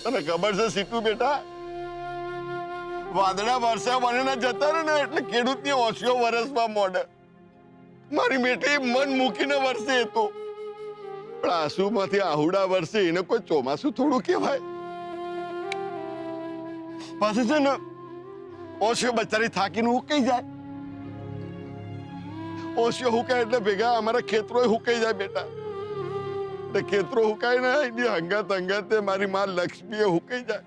તને ખબર છે સીટુ બેટા, વાદળા વર્ષા વનના જતા રહે ને એટલે ખેડૂતની ઓછીઓ વરસમાં મોડે. મારી બેટી મન મૂકીને વરસે તો પણ આંસુમાંથી આહુડા વરસે એને કોઈ ચોમાસું થોડું કહેવાય? પછી છે ને ઓછીઓ બચારી થાકીને હુકાઈ જાય. ઓછીઓ હુકાય એટલે ભેગા અમારા ખેતરો હુકાઈ જાય બેટા. એટલે ખેતરો હુકાય ને એની હંગાત હંગાતે મારી માં લક્ષ્મીએ હુકાઈ જાય.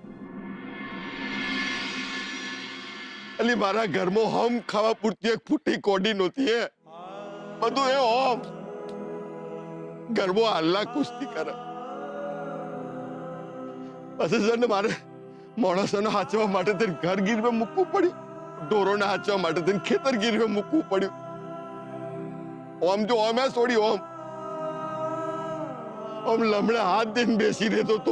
એટલે મારા ઘરમાં હમ ખાવા પૂરતી એક ફૂટી કોડી નહોતી હે. બધું એ હોમ ઘરમાં હાલના કુસ્તી કરે. પછી છે ને મારે માણસોને હાચવા માટે તેને ઘર ગીરવે મૂકવું પડ્યું, ઢોરોને હાચવા માટે તેને ખેતર ગીરવે મૂકવું પડ્યું. ઓમ જો ઓમે છોડી ઓમ લમડે હાથ દઈને બેસી રહેતો તો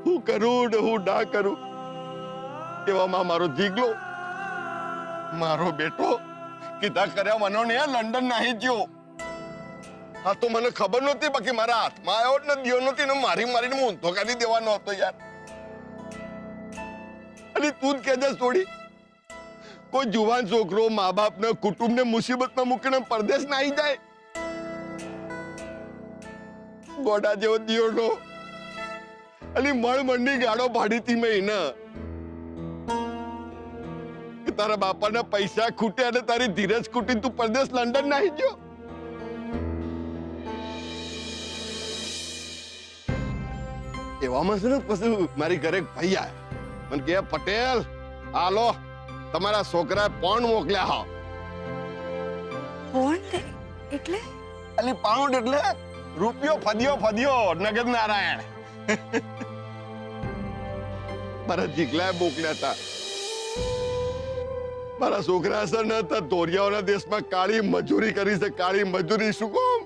હું કરું ને હું ના કરું. એવામાં મારો જીગલો, મારો બેટો કીધા કર્યા મનો ને લંડન નાહી ગયો. હા તો મને ખબર નહોતી, બાકી મારા હાથમાં આવ્યો ને દિયો નહોતી ને મારી મારીને હું ઊંધો કાઢી દેવાનો હતો યાર. અને તું જ કહેજે છોડી, કોઈ જુવાન છોકરો મા બાપ ને કુટુંબ ને મુસીબતમાં મૂકીને પરદેશ નાહી જાય? ગોડા જેવો દિયોનો અલી મળ મંડી ગાડો ભાડીતી મેં એને કે તારા બાપાના પૈસા ખૂટે અને તારી ધીરજ ખૂટી તું પરદેશ લંડન નાહી ગયો. એવામાં છે ને પછી મારી ઘરે ભાઈ આવ્યા, મને કે પટેલ હાલો તમારા છોકરા પોન્ડ મોકલ્યા. હા પોન્ડ એટલે? અલી પાઉન્ડ એટલે રૂપિયો ફદ્યો નગદ નારાયણ. મારા જીગલાએ મોકલ્યા હતા. મારા છોકરા છે ને ધોરિયાઓના દેશમાં કાળી મજૂરી કરી છે. કાળી મજૂરી શું કોમ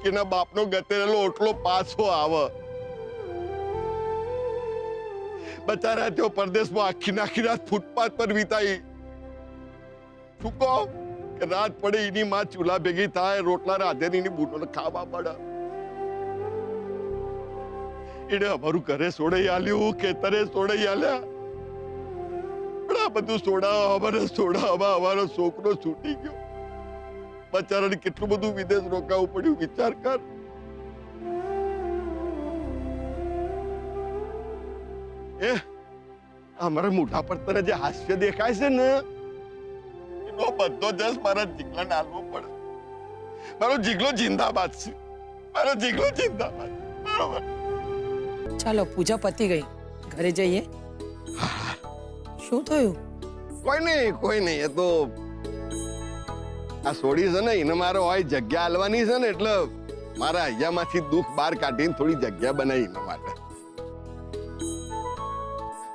કે ના બાપનો ગતેરેલો ઓટલો પાછો આવે. બચારા તેઓ પરદેશમાં આખી રાત ફૂટપાથ પર વિતાઈ. શું કોમ કે રાત પડે એની માં ચૂલા ભેગી થાય, રોટલા રાધે એની બૂટોને ખાવા પડે. એને અમારું ઘરે સોડાઈ આલ્યું, ખેતરે સોડાઈ આલ્યા. પણ આ બધું સોડાવવામાં અમારો છોકરો છૂટી ગયો. બચારાને કેટલું બધું વિદેશ રોકાવું પડ્યું વિચાર કર. એ અમારા મોઢા પર તને જે હાસ્ય દેખાય છે ને એનો બધો જસ મારા જીગલાને આલવો પડે. મારો જીગલો જિંદાબાદ છે, મારો જીગલો જિંદાબાદ. બરોબર, ચાલો પૂજા પતી ગઈ, ઘરે જઈએ. શું થયું? કોઈ નહીં. એ તો આ સોડી છે ને એને મારો હોય જગ્યા આલવાની છે ને એટલે મારા અહીંયામાંથી દુઃખ બહાર કાઢીને થોડી જગ્યા બનાવી એના માટે.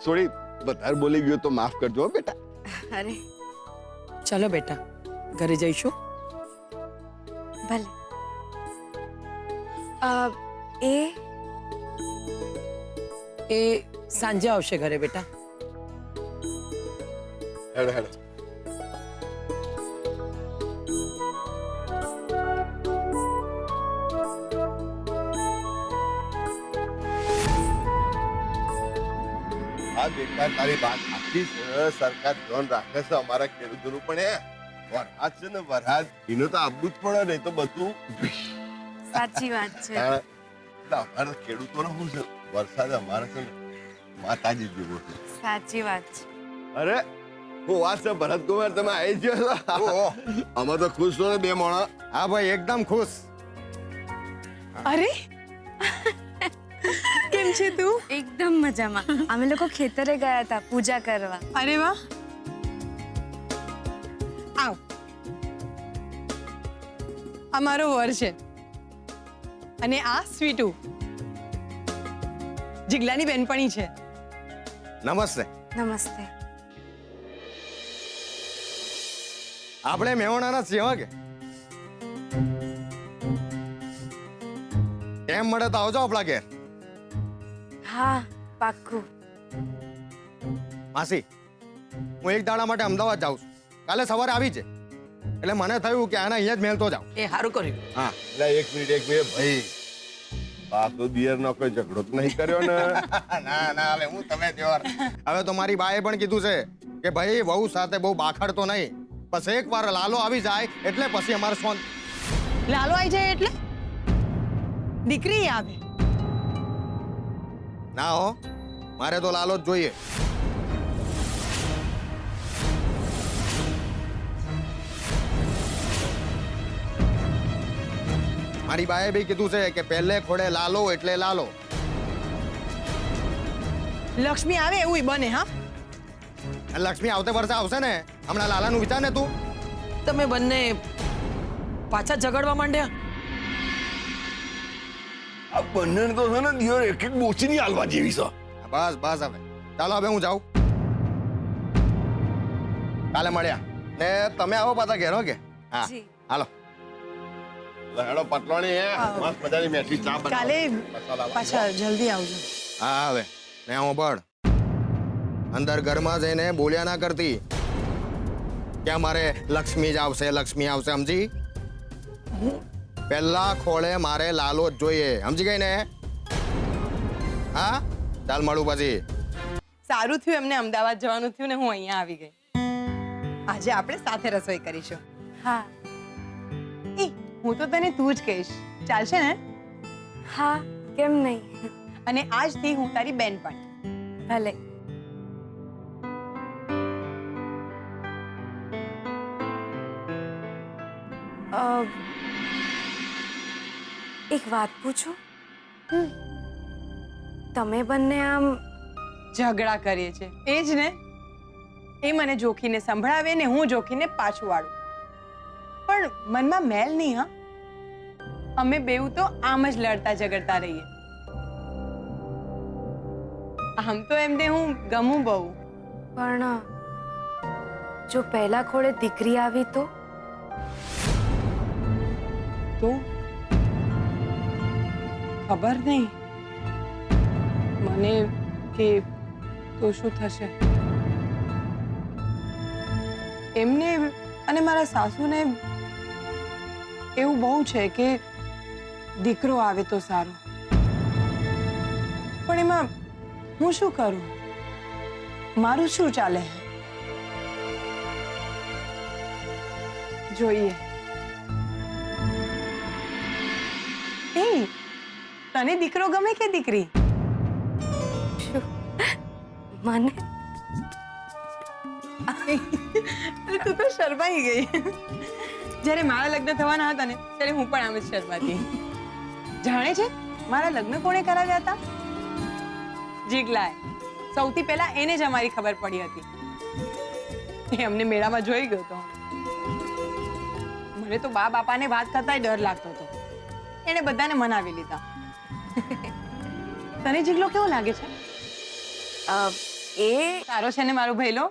સોડી વધારે બોલી ગયો તો માફ કરજો બેટા. અરે ચાલો બેટા ઘરે જઈશું. ભલે. એ સાંજે આવશે ઘરે બેટા. હેડો હેડો. હા બેટા તારી વાત સાચી છે. સરકાર ધ્યાન રાખે છે અમારા ખેડૂતોનું, પણ એ વરસાદ છે ને વરસાદ એનું તો આવવું જ પડે, નહીં તો બધું સાચી વાત છે. અમારા ખેડૂતોને શું છે વરસાદ અમારે છે ને માતાજી જેવો છે. સાચી વાત છે. અરે હું વાત છે ભરતકુમાર, તમે આવી ગયો? અમે તો ખુશ છો ને બે મોણા? હા ભાઈ એકદમ ખુશ. અરે કેમ છે તું? એકદમ મજામાં. અમે લોકો ખેતરે ગયા હતા પૂજા કરવા. અરે વાહ, આવ. અમારો વર છે અને આ સ્વીટુ જીગલાની બેનપણી છે. નમસ્તે. નમસ્તે. આપણે મેહોણાના સેવા કે એમ મળે તો આવજો આપણા ઘેર. હા પાક્કું. માસી હું એક દાડા માટે અમદાવાદ જાઉં છું. કાલે સવારે આવી છે એટલે મને થયું કે આને અહીંયા જ મેલતો જાઉં. એ સારું કર્યું. હા એટલે એક મિનિટ ભાઈ, સાસુ દિયરનો કોઈ ઝઘડો જ નહીં કર્યો ને. ના ના હવે હું તમે ત્યોર હવે તો મારી બાએ પણ કીધું છે કે ભાઈ વહુ સાથે બહુ બાખડતો નહીં, બસ એકવાર લાલો આવી જાય એટલે પછી અમારે સોન. લાલો આવી જાય એટલે દીકરી આવે. ના હો, મારે તો લાલો જ જોઈએ. મારી બાએ બી કીધું છે કે પહેલે ખોડે લાલો એટલે લાલો. લક્ષ્મી આવે એવું બને. હા, અને લક્ષ્મી આવતે વર્ષે આવશે ને. હમણાં લાલાનું વિચાર ને તું. તમે બંને પાછા ઝઘડવા માંડ્યા. આ બંને તો છે ને દિયર એક એક બોચીની હાલવા જેવી છે. બસ બસ હવે ચાલો, હવે હું જાઉં. કાલે મળ્યા ને તમે આવો પાછા ઘેરો કે. હા જી. હાલો. હેડો પટલોણી હે મસ્ત મજાની મેઠી ચા બનાવો. કાલે મસાલા પાછા જલ્દી આવજો. હા હવે ને હું બળ અંદર ઘરમાં જઈને બોલ્યા ના કરતી કે અમારે લક્ષ્મી જ આવશે, લક્ષ્મી આવશે. સમજી? પહેલા ખોળે મારે લાલો જ જોઈએ. સમજી ગઈ ને? હા ચાલ મળું પછી. સારું થયું એમને અમદાવાદ જવાનું થયું ને હું અહીંયા આવી ગઈ. આજે આપણે સાથે રસોઈ કરીશું. હા એ હું તો તને તું જ કહીશ, ચાલશે ને? હા, કેમ નહીં. અને આજથી હું તારી બેનપણ. ભલે. એક વાત પૂછું? તમે બંને આમ ઝઘડા કરીએ છે એ જ ને. એ મને જોખીને સંભળાવે ને હું જોખીને પાછું વાળું. પણ મનમાં મેલ નહીં. હા, અમે બેઉ તો આમ જ લડતા ઝઘડતા રહીએ. આમ તો એમને હું ગમું બહુ. પણ જો પહેલા ખોળે દીકરી આવી તો? તો ખબર નહીં મને કે તો શું થશે. એમને અને મારા સાસુને એવું બહુ છે કે દીકરો આવે તો સારું. પણ એમાં હું શું કરું? મારું શું ચાલે? જોઈએ. એ તને દીકરો ગમે કે દીકરી? મને તું તો શરમાઈ ગઈ. જ્યારે મારા લગ્ન થવાના હતા ને ત્યારે હું પણ આમ જ શરમાતી. જાણે છે મારા લગ્ન કોણે કરાવ્યા હતા? જીગલાએ. સૌથી પહેલા એને જ અમારી ખબર પડી હતી. એ અમને મેળામાં જોઈ ગયો હતો. મને તો બા બાપાને વાત કરતાય ડર લાગતો હતો. એને બધાને મનાવી લીધા. તને જીગલો કેવો લાગે છે? એ સારો છે ને મારો ભઈલો?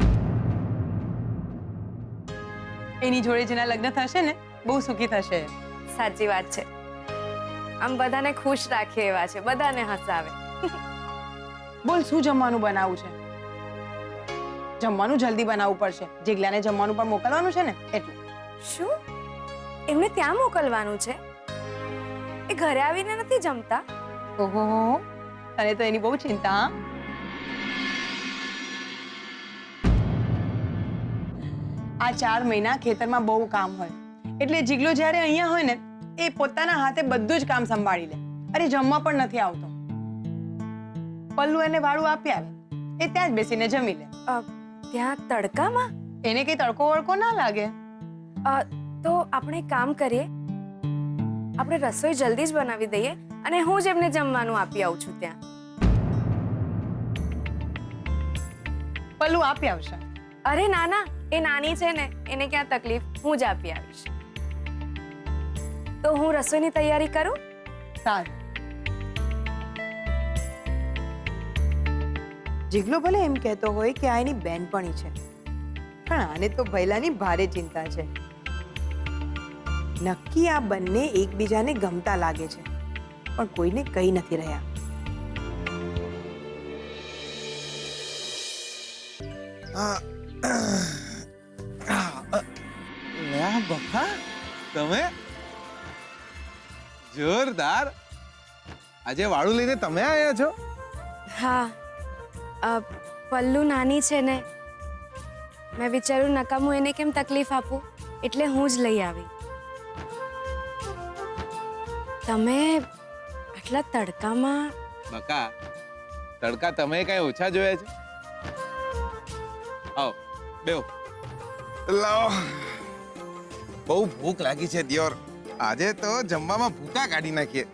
એની જોડે જેના લગ્ન થશે ને બહુ સુખી થશે. સાચી વાત છે. આમ બધાને ખુશ રાખે એવા છે, બધાને હસાવે. બોલ શું જમવાનું બનાવવું છે? જમવાનું જલ્દી બનાવવું પડશે. જીગલાને જમવાનું પણ મોકલવાનું છે ને એટલે. શું એમને ત્યાં મોકલવાનું છે? એ ઘરે આવીને નથી જમતા? ઓહો, તને તો એની બહુ ચિંતા. હા, આ 4 મહિના ખેતરમાં બહુ કામ હોય એટલે જીગલો જ્યારે અહીંયા હોય ને એ પોતાના હાથે બધું જ કામ સંભાળી લે. અરે જમવા પણ નથી આવતો. પલ્લુ એને વાળું આપી આવે, એ ત્યાં જ બેસીને જમી લે. ત્યાં તડકામાં? એને કઈ તડકો વળકો ના લાગે. તો આપણે એક કામ કરીએ, આપણે રસોઈ જલ્દી જ બનાવી દઈએ અને હું જ એમને જમવાનું આપી આવું છું ત્યાં. પલ્લુ આપી આવશે. અરે ના ના, એ નાની છે ને, એને ક્યાં તકલીફ, હું જ આપી આવીશ. તો હું રસોઈની તૈયારી કરું? સારું. જીગલો ભલે એમ કહેતો હોય કે આ એની બેનપણી છે, પણ આને તો ભૈલાની ભારે ચિંતા છે. નક્કી આ બંને એકબીજાને ગમતા લાગે છે, પણ કોઈને કહી નથી રહ્યા. બફા તમે જોરદાર. આજે વાળું લઈને તમે આવ્યા છો? હા પલ્લુ નાની છે ને, મેં વિચાર્યું નકામું એને કેમ તકલીફ આપું, એટલે હું જ લઈ આવી. તમે આટલા તડકામાં? બકા, તડકા તમે કઈ ઓછા જોયા છે? આવો બેહો. લાવો, બહુ ભૂખ લાગી છે દિયોર. આજે તો જમવામાં ભૂકા કાઢી નાખીએ.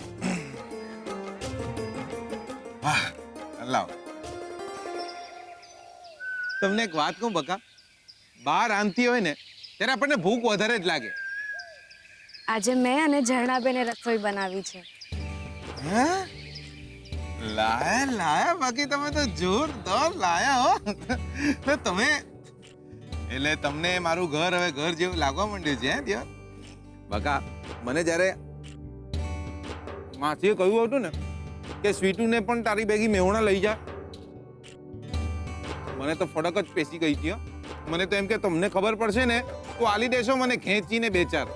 વાહ, લાવો. તમને એક વાત કહું બકા, બહાર આનતી હોય ને ત્યારે આપણને ભૂખ વધારે જ લાગે. આજે મેં અને ઝરણાબેને રસોઈ બનાવી છે. હે? લાયા લાયા, બાકી તમે તો જોરદાર લાયા હો. તો તમે એટલે તમને મારું ઘર હવે ઘર જેવું લાગવા માંડ્યું છે હે દિયોર? બકા, મને જ્યારે માસીએ કહ્યું હતું ને કે સ્વીટુને પણ તારી ભેગી મેહોણા લઈ જા, મને તો ફડક જ પેસી ગઈ હતી હો. મને તો એમ કે તમને ખબર પડશે ને તો આલી દેશો મને ખેંચીને બે ચાર.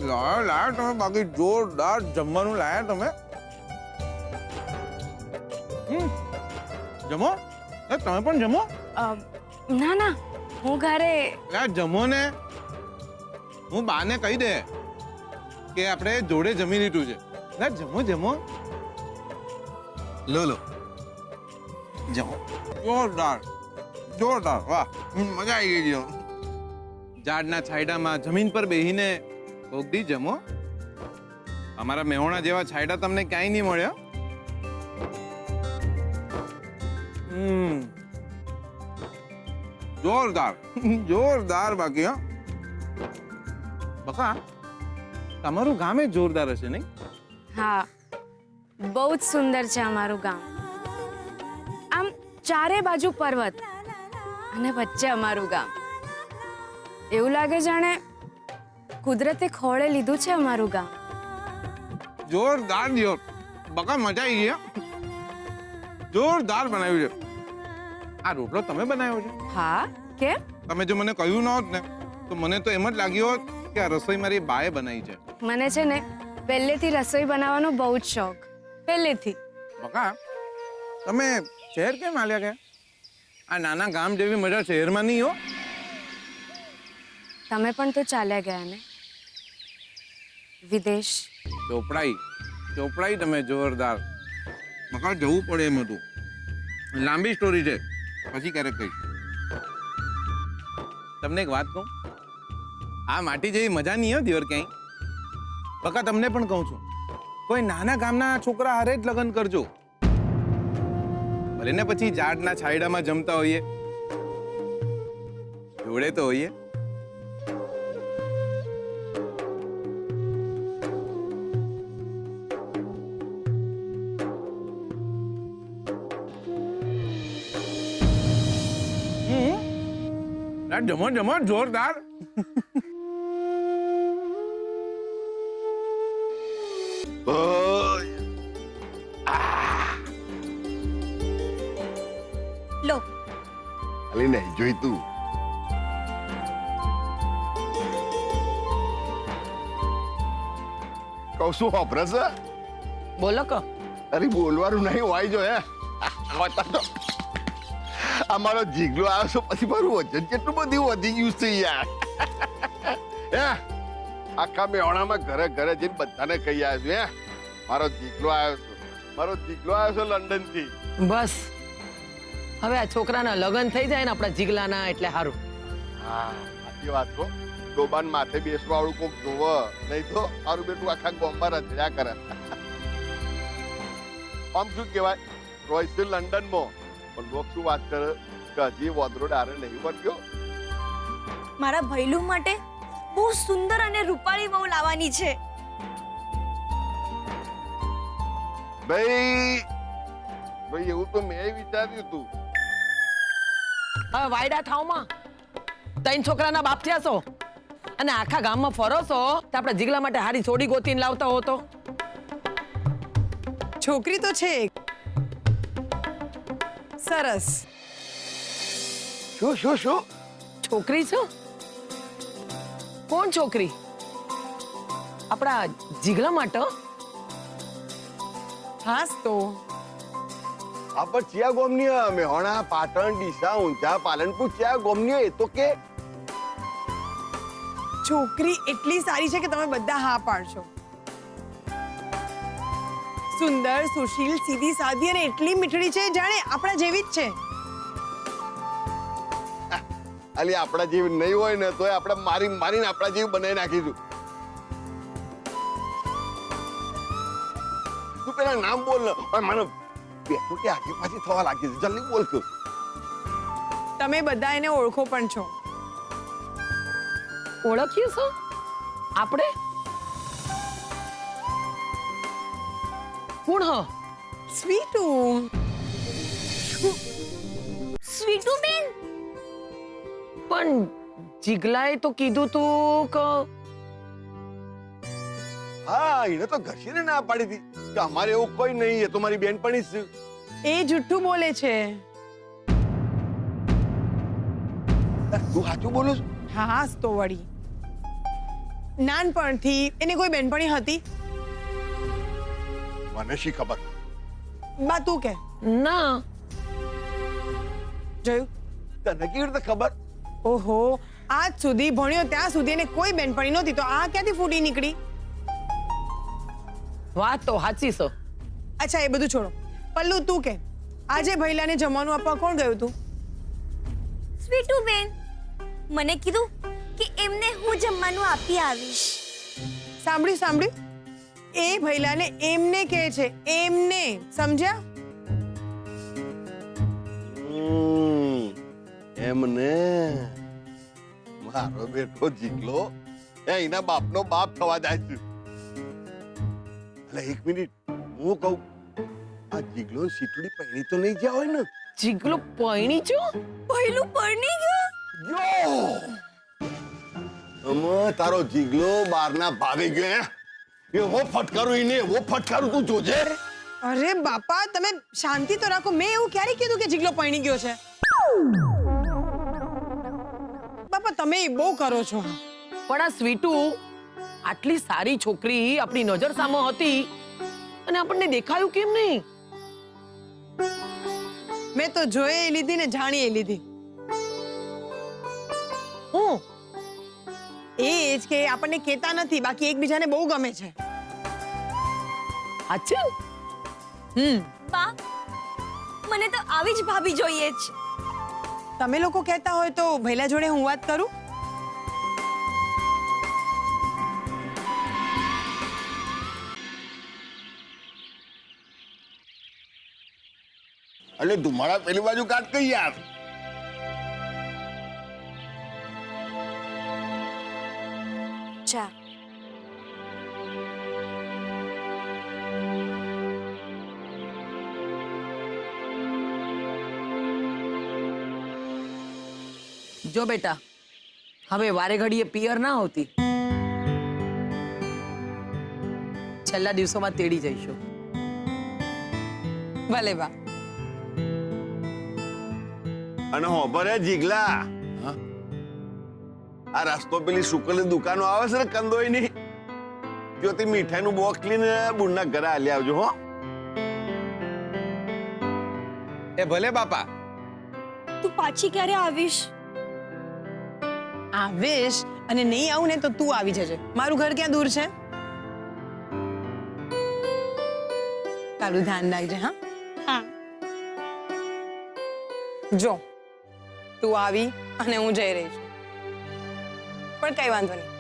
લાયા લાયા તમે, બાકી જોરદાર જમવાનું લાયા તમે. જમો, તમે પણ જમો. ના ના, હું ઘરે. જમો ને, હું બાને કહી દે કે આપણે જોડે જમી લીધું છે. જમો જમો, લો લો જમો. જોરદાર જોરદાર, વાહ, મજા આવી ગઈ. ઝાડના છાંયડામાં જમીન પર બેહીને કોક દી જમો. અમારા મેહોણા જેવા છાંયડા તમને ક્યાંય નહીં મળ્યા. જોરદાર જોરદાર. બાકી હા બકા, તમારું ગામ એ જોરદાર હશે નહીં? હા, બહુ જ સુંદર છે અમારું ગામ. આમ ચારે બાજુ પર્વત અને વચ્ચે અમારું ગામ. એવું લાગે જાણે કુદરતે ખોળે લીધું છે અમારું ગામ. જોરદાર દિયોર, બકા મજા આવી ગઈ. જોરદાર બનાવ્યું છે. આ રોટલો તમે બનાવ્યો છે? હા, કેમ? તમે જો મને કહ્યું ન હોત ને તો મને તો એમ જ લાગ્યું હોત કે આ રસોઈ મારી બાએ બનાવી છે. મને છે ને પહેલેથી રસોઈ બનાવવાનો બહુ જ શોખ, પહેલેથી. બકા, તમે શહેર કેમ હાલ્યા ગયા? આ નાના ગામ જેવી મજા શહેરમાં નહીં હો. તમે પણ તો ચાલ્યા ગયા ને વિદેશ. ચોપડાઈ તમે જોરદાર. બકા, જવું પડે એમ હતું. લાંબી સ્ટોરી છે, પછી ક્યારેક કહીશ. તમને એક વાત કહું, આ માટી જેવી મજા નહીં હો દિયોર ક્યાંય. બકા, તમને પણ કહું છું, કોઈ નાના ગામના છોકરા હારે જ લગ્ન કરજો. ભલે ને પછી ઝાડના છાંયડામાં જમતા હોઈએ, જોડે તો હોઈએ. જમો જમો, જોરદાર. લો, અલી નહીં જોઈ તું. કહું શું હોભરે છે? બોલો કો. અરે બોલવાનું નહીં હોય જો હે. અમારો જીગલો આવ્યો છે પછી મારું વજન કેટલું બધું વધી ગયું છે યાર. હે આખા મેહોણામાં ઘરે ઘરે જઈને બધાને કહી આવ્યો છું. હે મારો જીગલો આવ્યો છે, મારો જીગલો આવ્યો છે લંડન થી. બસ હવે આ છોકરાના લગ્ન થઈ જાય ને આપણા જીગલાના, એટલે સારું. હા, સાચી વાત કહો. ડોબાન માથે બેસવા વાળું કોક જોવે, નહીં તો મારું બેટું આખા ગોમમાં રચડ્યા કરે. આમ શું કહેવાય, રોયસે લંડનમાં પણ લોક શું વાત કરે કે હજી વોદરો ડારે નહીં બન્યો. મારા ભૈલું માટે બહુ સુંદર અને રૂપાળી વહુ લાવવાની છે. ભાઈ એવું તો મેં વિચાર્યું હતું. હવે વાયડા થાવમાં 3 છોકરાના બાપ થયા છો અને આખા ગામમાં ફરો છો, તો આપણે જીગલા માટે હારી છોડી ગોતીને લાવતા હો તો. છોકરી તો છે એક. સરસ. શું છોકરી છો? કોણ છોકરી? આપણા જીગલા માટે હાસ તો આ પણ ચિયા ગોમની મેહોણા પાટણ ડીસા ઊંઝા પાલનપુર ચિયા ગોમની એ તો કે છોકરી એટલી સારી છે કે તમે બધા હા પાડશો. સુંદર, સુશીલ, સીધી સાદી અને એટલી મીઠડી છે જાણે આપણા જેવી જ છે. અલી આપણા જેવી નહીં હોય ને તોય આપણે મારી મારીને આપણા જેવી બનાવી નાખીશું. તું પેલા નામ બોલ ને. મને બેઠું કે આગે પાછી થવા લાગી છે. જલ્દી બોલ કે. તમે બધા એને ઓળખો પણ છો. ઓળખીએ છો આપણે? કોણ હ? સ્વીટુ. સ્વીટુ બેન, પણ જીગલાએ તો કીધું તું કે હા એને તો ઘસીને ના પાડી હતી કે અમારે એવું કોઈ નહીં, એ તો મારી બેનપણી જ છે. એ જુઠ્ઠું બોલે છે. તું સાચું બોલું છું? હાસ તો વળી. નાનપણથી એને કોઈ બેનપણી હતી? મને શી ખબર. બા તું કે ના. જોયું? તને કેવી રીતે ખબર? ઓહો, આજ સુધી ભણ્યો ત્યાં સુધી એને કોઈ બેનપણી નહોતી તો આ ક્યાંથી ફૂટી નીકળી? વાત તો સાચી છે. અચ્છા એ બધું છોડો. પલ્લુ તું કે આજે ભૈલાને જમવાનું આપવા કોણ ગયું તું? સ્વીટુ બેન, મને કીધું કે એમને હું જમવાનું આપી આવીશ. સાંભળ્યું સાંભળ્યું? એ ભૈલાને એમને કહે છે, એમને. સમજ્યા? એમને મારો બેટો જીગલો એના બાપનો બાપ થવા જાય છે. એટલે એક મિનિટ હું કહું, આ જીગલો સીટડી પહેરી તો નહીં ગયા હોય ને? જીગલો પૈણી છો? પહેલું પરણી ગયો. યો તારો જીગલો બારના ભાવે ગયો હે? એવો ફટકારું એને, એવો ફટકારું તું જોજે. અરે બાપા તમે શાંતિ તો રાખો. મેં એવું ક્યારે કીધું કે જીગલો પરણી ગયો છે? બાપા તમે બહુ કરો છો. પણ આ સ્વીટુ આટલી સારી છોકરી આપણી નજર સામે હતી અને આપણને દેખાયું કેમ નહીં? મેં તો જોઈ લીધી ને જાણી લીધી. હું એ જ કે આપણને કહેતા નથી, બાકી એકબીજાને બહુ ગમે છે. અચ્છા. બા, મને તો આવી જ ભાભી જોઈએ છે. તમે લોકો કહેતા હોય તો ભૈલા જોડે હું વાત કરું. એટલે ધુમાડા પેલી બાજુ કાઢ કઈ યાર. ચા. જો બેટા, હવે વારે ઘડીએ પિયર ના હોતી. છેલ્લા દિવસોમાં તેડી જઈશું. ભલે બા. અને હોભરે જીગલા, આ રસ્તો પેલી શુકલની દુકાનો આવે છે ને કંદોઈની, ત્યોથી મીઠાઈનું બોક્સ લઈને બુનના ઘરે આલી આવજો હો. એ ભલે બાપા. તું પાછી ક્યારે આવીશ? આવેશ અને નહીં આવું ને તો તું આવી જજે. મારું ઘર ક્યાં દૂર છે? તારું ધ્યાન રાખજે. હા હા. જો તું આવી અને હું જઈ રહી છું, પણ કઈ વાંધો નહીં,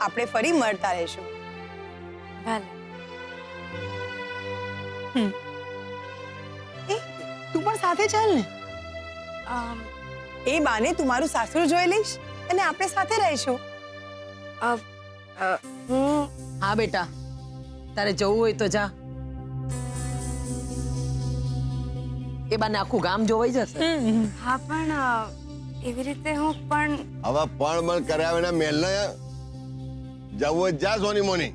આપણે ફરી મળતા રહીશું. ભલે. એ તું પણ સાથે ચાલ ને. એ બાને તું મારું સાસરું જોઈ લઈશ અને આપણે સાથે રહીશું. હું હા બેટા, તારે જવું હોય તો જા. એ બાને આખું ગામ જોવાઈ જશે. હા પણ એવી રીતે હું પણ હવે પણ કર્યા વિના મેલને જવું જ જા સોની મોની.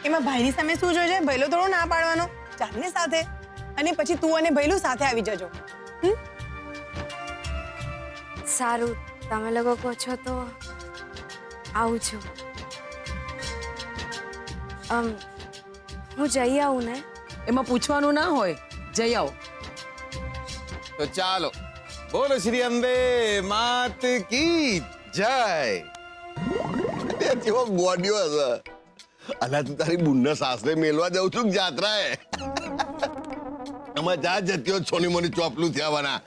એમાં ભાઈની સામે શું જોજે? ભૈલો થોડો ના પાડવાનો. ચાલ ને સાથે, અને પછી તું અને ભૈલું સાથે આવી જજો. સારું, તમે લોકો કહો છો તો આવું છું. હું જઈ આવું ને? એમાં પૂછવાનું ના હોય, જઈ આવો. તો ચાલો, બોલો શ્રી અંબે માત કી જય. કેવો બોડ્યો હશે. અલા તું તારી બુનના સાસરે મેલવા જાઉં છું કે જાત્રાએ? આમાં જા જત્યો છોની મોની ચોપલું થયાવાના.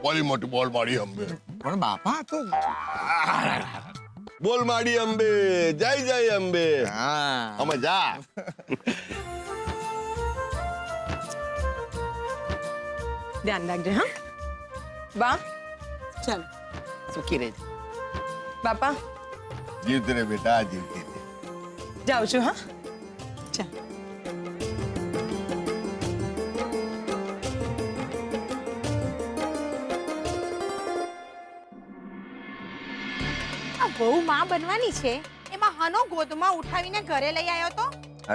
બોલી મોટી બોલ માડી અંબે. પણ બાપા તો બોલ માડી અંબે, જય જય અંબે. હા આમાં જા. ધ્યાન રાખજે હા. બા ચાલ સુખી રહેજે. બાપા જીવતે રે બેટા, જીવતે રે. જાઉં છું હા. ચાલ. આ બહુ માં બનવાની છે એમાં હનો ગોદમાં ઉઠાવીને ઘરે લઈ આવ્યો તો.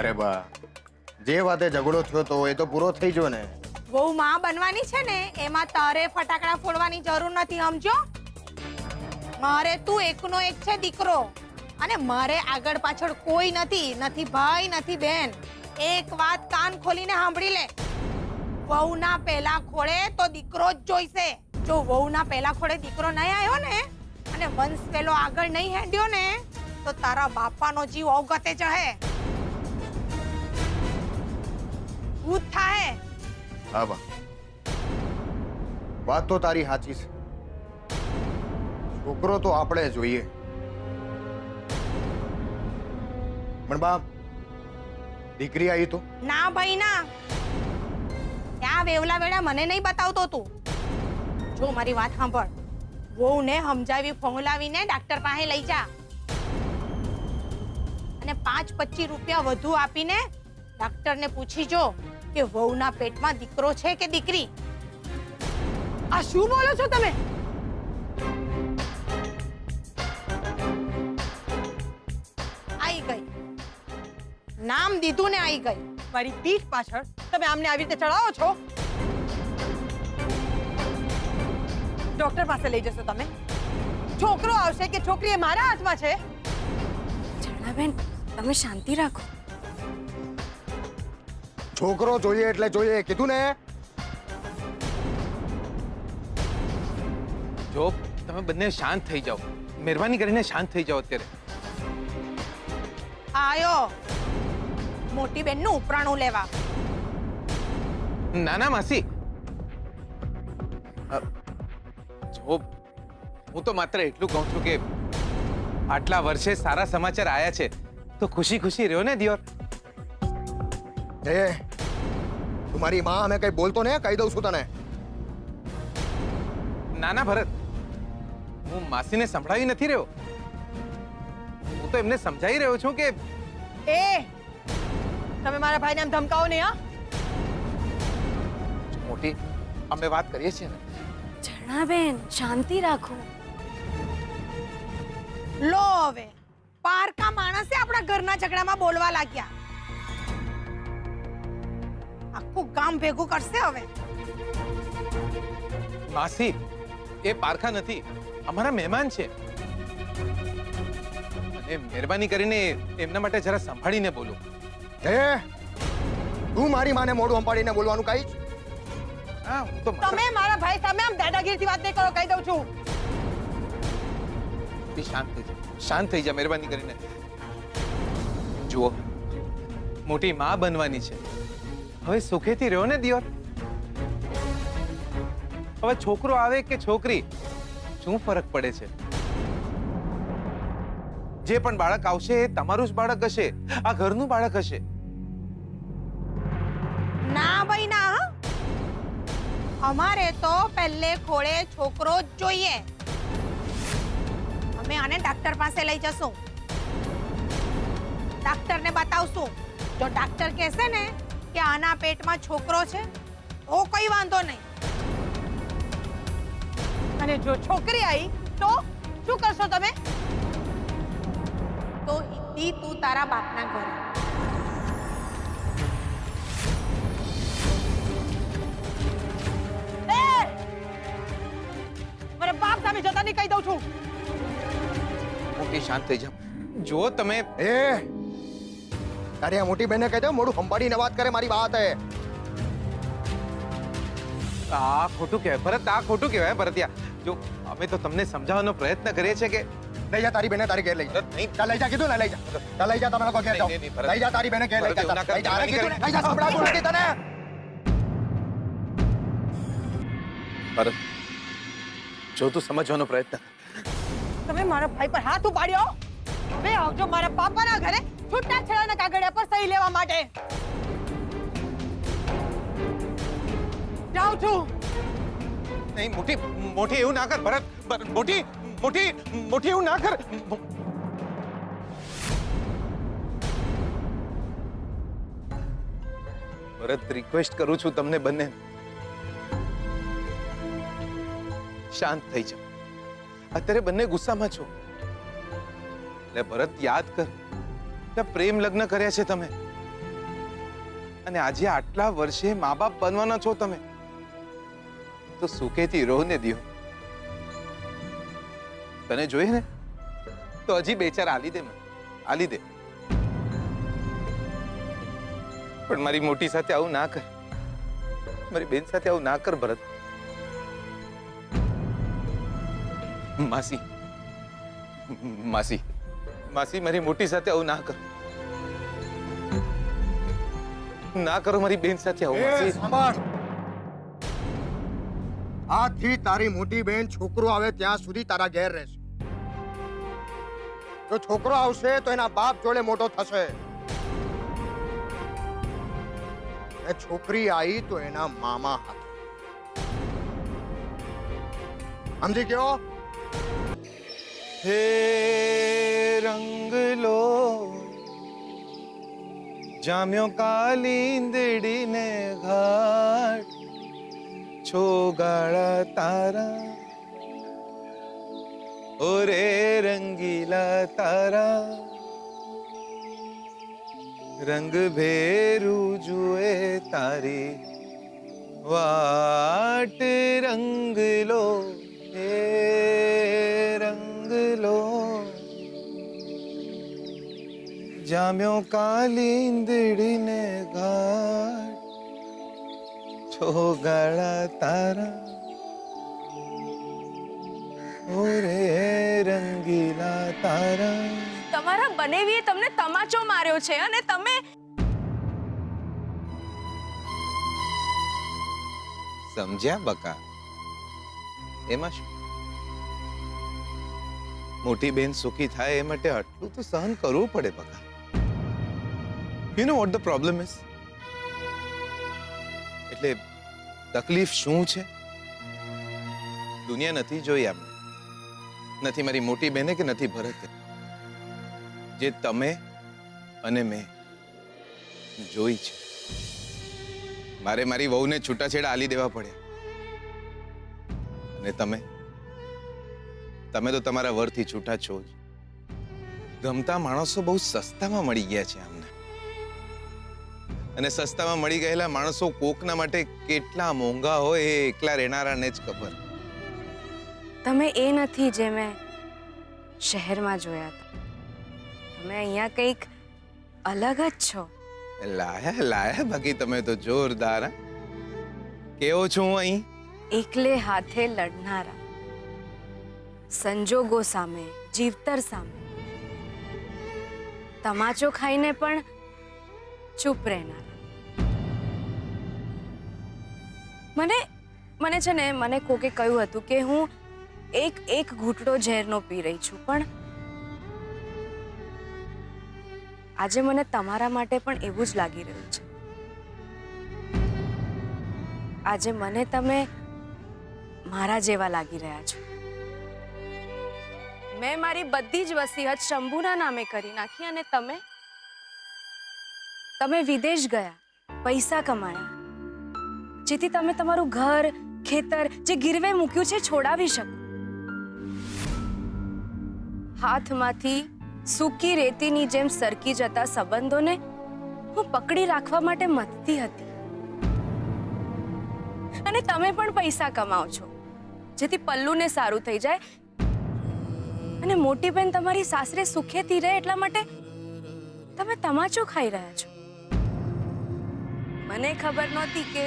અરે બા, જે વાતે ઝઘડો થયો તો એ તો પૂરો થઈ ગયો ને. બહુ માં બનવાની છે ને એમાં તારે ફટાકડા ફોડવાની જરૂર નથી, સમજો? મારે તું એકનો એક છે દીકરો, અને મારે આગળ પાછળ કોઈ નથી, નથી ભાઈ નથી બેન. એક વાત કાન ખોલીને સાંભળી લે, વહુના પહેલા ખોળે તો દીકરો જ જોઈશે. જો વહુના પહેલા ખોળે દીકરો નહીં આવ્યો ને અને વંશ પેલો આગળ નહીં હેડ્યો ને તો તારા બાપાનો જીવ અવગતે જહે. ભૂત થાય. હા બા, વાત તો તારી સાચી છે. છોકરો તો આપણે જોઈએ, પણ બા દીકરી આવી તો? ના ભાઈ ના, ત્યાં વેવલા વેળા મને નહીં બતાવતો તું. જો મારી વાત સાંભળ, વહુને સમજાવી ફોંલાવીને ડાક્ટર પાસે લઈ જા અને 5-25 રૂપિયા વધુ આપીને ડાક્ટરને પૂછી જો કે વહુના પેટમાં દીકરો છે કે દીકરી. આ શું બોલો છો તમે? આઈ ગઈ, નામ દીધું ને આઈ ગઈ. મારી પીઠ પાછળ તમે આમને આવી રીતે ચડાવો છો. ડોક્ટર પાસે લઈ જશો તમે? છોકરો આવશે કે છોકરી એ મારા હાથમાં છે. ઝરણાબેન, તમે શાંતિ રાખો. છોકરો જોઈએ એટલે જોઈએ, કીધું ને. જો તમે બંને શાંત થઈ જાઓ, મહેરબાની કરીને શાંત થઈ જાઓ અત્યારે. આયો મોટી બેનનું ઉપરાણું લેવા. ના ના માસી, જો હું તો માત્ર એટલું કહું છું કે આટલા વર્ષે સારા સમાચાર આયા છે તો ખુશી ખુશી રહ્યો ને દિયોર. એ તું મારી માં અમે કઈ બોલતો ને, કહી દઉં છું તને. ના ના ભરત, હું માસીને સંભળાવી નથી રહ્યો. હું તો એમને સમજાવી રહ્યો છું કે એ તમે મારા ભાઈને આમ ધમકાવો નહીં હા. મોટી અમે વાત કરીએ છીએ ને. ઝરણાબેન, શાંતિ રાખો. લો હવે પારકા માણસે આપણા ઘરના ઝઘડામાં બોલવા લાગ્યા. આખું ગામ ભેગું કરશે હવે. માસી, એ પારખા નથી, અમારા મહેમાન છે. અને મહેરબાની કરીને એમના માટે જરા સંભાળીને બોલો. એ તું મારી માને મોઢું અંપાડીને બોલવાનું કઈ? હા, હું તો માત્ર- તમે મારા ભાઈ સામે આમ દાદાગીરીથી વાત નહીં કરો, કહી દઉં છું. તું શાંત થઈ જા, શાંત થઈ જા મહેરબાની કરીને. જુઓ, મોટી માં બનવાની છે, હવે સુખેથી રહ્યો ને દિયોર. હવે છોકરો આવે કે છોકરી, શું ફરક પડે છે? જે પણ બાળક આવશે એ તમારું જ બાળક હશે, આ ઘરનું બાળક હશે. ના ભાઈ ના હં? અમારે તો પહેલે ખોળે છોકરો જ જોઈએ. અમે આને ડાક્ટર પાસે લઈ જશું, ડાક્ટરને બતાવશું. જો ડાક્ટર કહેશે ને કે આના પેટમાં છોકરો છે તો કઈ વાંધો નહીં. અને જો છોકરી આવી તો શું કરશો તમે? તો હિન્દી તું તારા બાપના ઘરે. એ! મારા બાપ સામે જતા નહીં, કહી દઉં છું. મોટી શાંત થઈ જા. જો તમે એ તારી આ મોટી બહેને કહી દે મોઢું સંભાળીને વાત કરે મારી વાત હે. આ ખોટું કહેવાય ભરત, આ ખોટું કહેવાય ભરતિયા. જો અમે તો તમને સમજાવવાનો પ્રયત્ન કરીએ છીએ કે લઈ જા તારી બહેને તારી ઘેર લઈ જા. નહીં. ચાલ લઈ જા કીધું ને લઈ જા. ચાલ લઈ જા તમે લોકો ઘેર જાઓ. નહીં, ભરત. લઈ જા તારી બહેને ઘેર લઈ ભરત, એવું જા. ના કર, લઈ જા અરે નહીં કીધું ને કરે. લઈ જા સંભળાતું નથી તને. ભરત, જો તું સમજવાનો પ્રયત્ન કર. તમે મારા ભાઈ પર હાથ ઉપાડ્યો. હવે આવજો મારા પાપાના ઘરે છૂટાછેડાના કાગળિયા પર સહી લેવા માટે. જાઉં છું. નહીં, મોટી મોટી એવું ના કર ભરત. મોટી મોટી મોટી એવું ના કર. ભરત, રિક્વેસ્ટ કરું છું તમને બંને, શાંત થઈ જાઓ. અત્યારે બંને ગુસ્સામાં છો. એટલે ભરત, યાદ કર કે પ્રેમ લગ્ન કર્યા છે તમે, અને આજે આટલા વર્ષે મા બાપ બનવાના છો તમે, તો સુખેથી રહો ને દિયો. તને જોઈએ ને તો હજી બે ચાર આલી દે મને, આલી દે. પણ મારી મોટી સાથે આવું ના કર, મારી બેન સાથે આવું ના કર ભરત. માસી માસી માસી, મારી મોટી સાથે આવું ના કરો. ના કરો મારી બેન સાથે આવું. એ માસી, સાંભળ. આજથી તારી મોટી બેન છોકરો આવે ત્યાં સુધી તારા ઘેર રહેશે. જો છોકરો આવશે તો એના બાપ જોડે મોટો થશે. એ છોકરી આવી તો એના મામા હાથે. સમજી ગયો? હે રંગ લો જામ્યો કાલિંદડી ને ઘાટ, છો ગાળા તારા ઓરે રંગીલા તારા, રંગ ભેરું જુએ તારી વાટ. રંગ લો હે રંગ લો જામ્યો કાલિંદડી ને ઘાટ, છો ગાળા તારા ઓરે રંગીલા તારા. તમારા બનેવીએ તમને તમાચો માર્યો છે અને તમે સમજ્યા બકા? એમાં શું? મોટી બેન સુખી થાય એ માટે આટલું તો સહન કરવું પડે બકા. You know what the problem is? એટલે તકલીફ શું છે? દુનિયા નથી જોઈ આપણે, નથી મારી મોટી બેને કે નથી ભરતે. જે તમે અને મેં જોઈ છે. મારે મારી વહુને છૂટાછેડા આલી દેવા પડ્યા, અને તમે તો તમારા વરથી છૂટા છો જ. ગમતા માણસો બહુ સસ્તામાં મળી ગયા છે અમને, અને સસ્તામાં મળી ગયેલા માણસો કોકના માટે કેટલા મોંઘા હોય એ એકલા રહેનારાને જ ખબર. તમે એ નથી જે મેં શહેરમાં જોયા હતા. તમે અહીંયા કંઈક અલગ જ છો. લાયા બાકી તમે તો જોરદાર. હા? કેવો છું હું અહીં? એકલે હાથે લડનારા, સંજોગો સામે, જીવતર સામે, તમાચો ખાઈને પણ ચૂપ રહેનારા. મને છે ને, મને કોકે કહ્યું હતું કે હું એક ઘૂંટડો ઝેરનો પી રહી છું, પણ આજે મને તમારા માટે પણ એવું જ લાગી રહ્યું છે. આજે મને તમે મારા જેવા લાગી રહ્યા છો. મેં મારી બધી જ વસીહત શંભુના નામે કરી નાખી, અને તમે વિદેશ ગયા, પૈસા કમાયા, જેથી તમે તમારું ઘર, ખેતર જે ગીરવે મૂક્યું છે છોડાવી શકો. હાથમાંથી સૂકી રેતીની જેમ સરકી જતા સંબંધોને હું પકડી રાખવા માટે મથતી હતી, અને તમે પણ પૈસા કમાઓ છો જેથી પલ્લુને સારું થઈ જાય, અને મોટી બેન તમારી સાસરે સુખેથી રહે એટલા માટે તમે તમાચો ખાઈ રહ્યા છો. મને ખબર નહોતી કે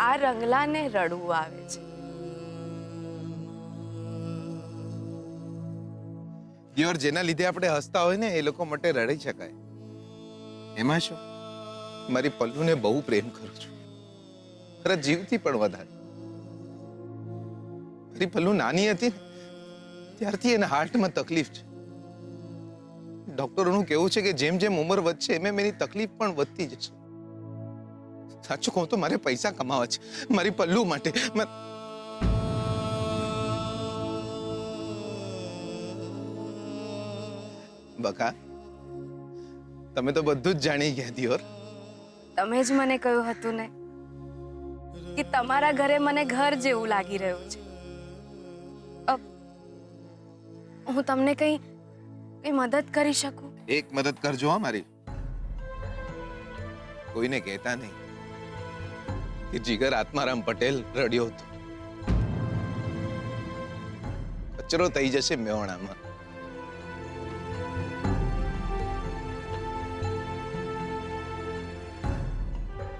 આ રંગલાને રડવું આવે છે. યાર, જેના લીધે આપણે હસતા હોય ને એ લોકો માટે રડી શકાય. એમાં શું, મારી પલ્લુને બહુ પ્રેમ કરું છું, ખરા જીવથી પણ વધારે. મારી પલ્લુ નાની હતી ને ત્યારથી એના હાર્ટમાં તકલીફ છે. ડોક્ટરોનું કહેવું છે કે જેમ જેમ ઉંમર વધશે એમ એની તકલીફ પણ વધતી જશે. સાચું કહું તો મારે પૈસા કમાવા છે મારી પલ્લુ માટે. બકા, તમે તો બધું જ જાણી ગયા દિયોર. તમે જ મને કહ્યું હતું ને કે તમારા ઘરે મને ઘર જેવું લાગી રહ્યું છે. હું તમને કઈ મદદ કરી શકું? એક મદદ કરજો હા મારી. કોઈને કહેતા નહીં કે જીગર આત્મારામ પટેલ રડ્યો હતો. કચરો થઈ જશે મેવાણામાં.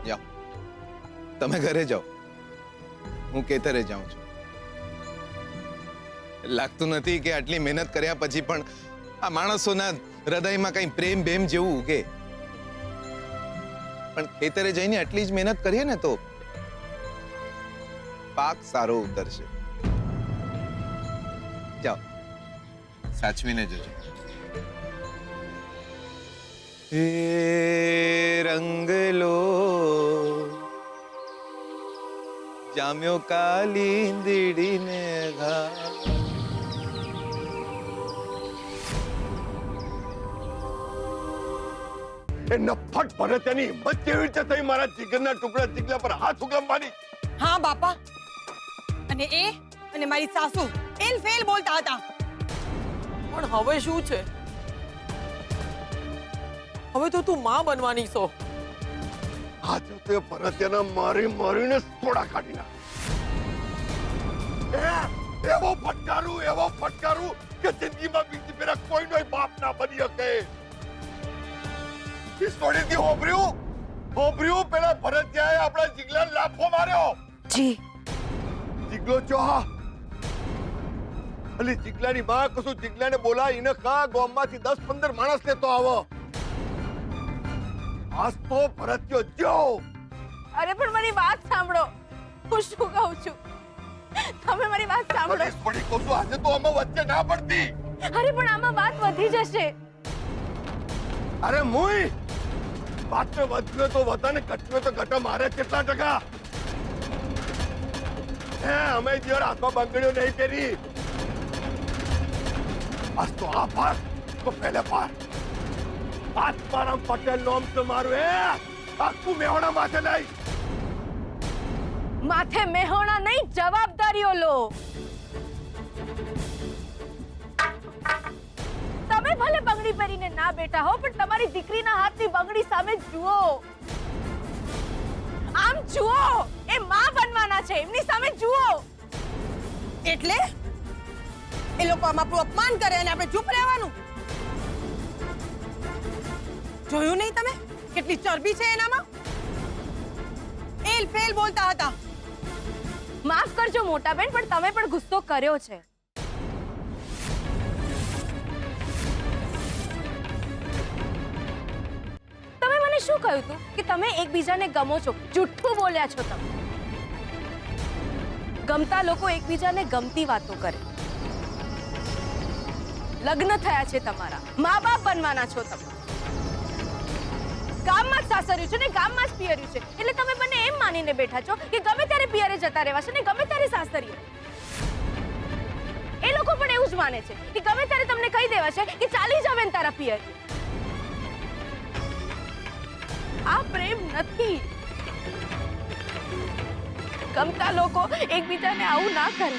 જાઓ, તમે ઘરે જાઓ, હું ખેતરે જાઉં છું. લાગતું નથી કે આટલી મહેનત કર્યા પછી પણ આ માણસોના હૃદયમાં કઈ પ્રેમ બેમ જેવું ઉગે. પણ ખેતરે જઈને આટલી જ મહેનત કરીએ ને તો પાક સારો ઉતરશે. જાઓ, સાચવીને જજો. હે રંગલો જામ્યો કાલિંદડીને ઘા. એ નફટ ભરતની હિંમત કેવી રીતે થઈ મારા જીગરના ટુકડા જીગલા પર હાથ ઉગામવાની? હા બાપા, અને એ અને મારી સાસુ એલ ફેલ બોલતા હતા. પણ હવે શું છે? હવે તો તું માં બનવાની છો. આજે તે ભરતના મારીને થોડા કાઢી નાખ. એવો ફટકારું કે જિંદગીમાં બીજી ફેરા કોઈનો બાપ ના બની શકે. છોડીથી હોભર્યું પેલા ભરતિયાએ આપણા જીગલાને લાફો માર્યો. જી. જીગલો ચોહા અલી જીગલાની માં કશું જીગલાને બોલાવીને કા ગામમાંથી 10-15 માણસ લેતો આવો. આજ તો ભરતિયો જો. અરે પણ મારી વાત સાંભળો, હું શું કહું છું, તમે મારી વાત સાંભળો. પડી કહું છું, આજે તો આમાં વચ્ચે ના પડતી. અરે પણ આમાં વાત વધી જશે. અરે મુઈ વાત में વધ્યો તો વધા ને ઘટવે તો ઘટા. મારે કેટલા ટકા? હે અમે જીવર હાથમાં બંગડીઓ નહીં પહેરી. આજ તો આ પાર તો પહેલે પાર. આત્મારામ પટેલ નામ તો મારું. આખું મેહોણા માથે નહીં. માથે મેહોણા નહીં, જવાબદારીઓ લો. તમે ભલે બંગડી પહેરીને ના બેઠા હો, પણ તમારી દીકરીના હાથની બંગડી સામે જુઓ. આમ જુઓ, એ માં બનવાના છે, એમની સામે જુઓ. એટલે એ લોકો આપણું અપમાન કરે અને આપણે ચૂપ રહેવાનું? જોયું નહીં તમે કેટલી ચરબી છે એનામાં? એલ ફેલ બોલતા હતા. માફ કરજો મોટા બેન, પણ તમે પણ ગુસ્સો કર્યો છે. તમે મને શું કહ્યું તું કે તમે એકબીજાને ગમો છો? જુઠ્ઠું બોલ્યા છો તમે. ગમતા લોકો એકબીજાને ગમતી વાતો કરે. લગ્ન થયા છે તમારા, મા બાપ બનવાના છો તમે. ગામમાં જ સાસર્યું છે ને ગામમાં જ પિયર્યું છે, એટલે તમે બંને એમ માનીને બેઠા છો કે ગમે ત્યારે પિયરે જતા રહેવાશે ને ગમે ત્યારે સાસરીએ. એ લોકો પણ એવું જ માને છે કે ગમે ત્યારે તમને કહી દેવાશે કે ચાલી જાવ ને તારા પિયર. આ પ્રેમ નથી. ગમતા લોકો એકબીજાને આવું ના કરે.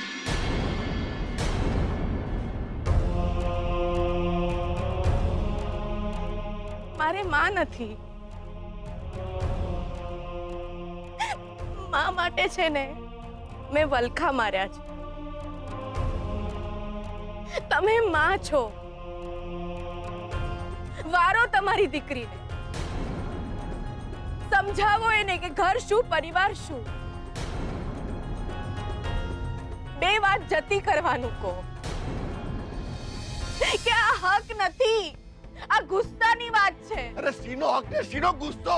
મારે માં નથી. માં માટે છે ને મેં વલખા માર્યા છે. તમે માં છો. વારો તમારી દીકરીને. સમજાવો એને કે ઘર શું પરિવાર શું. બે વાત જતી કરવાનું કહો કે આ હક નથી, આ ગુસ્સાની વાત છે. અરે સીનો હક ને સીનો ગુસ્સો.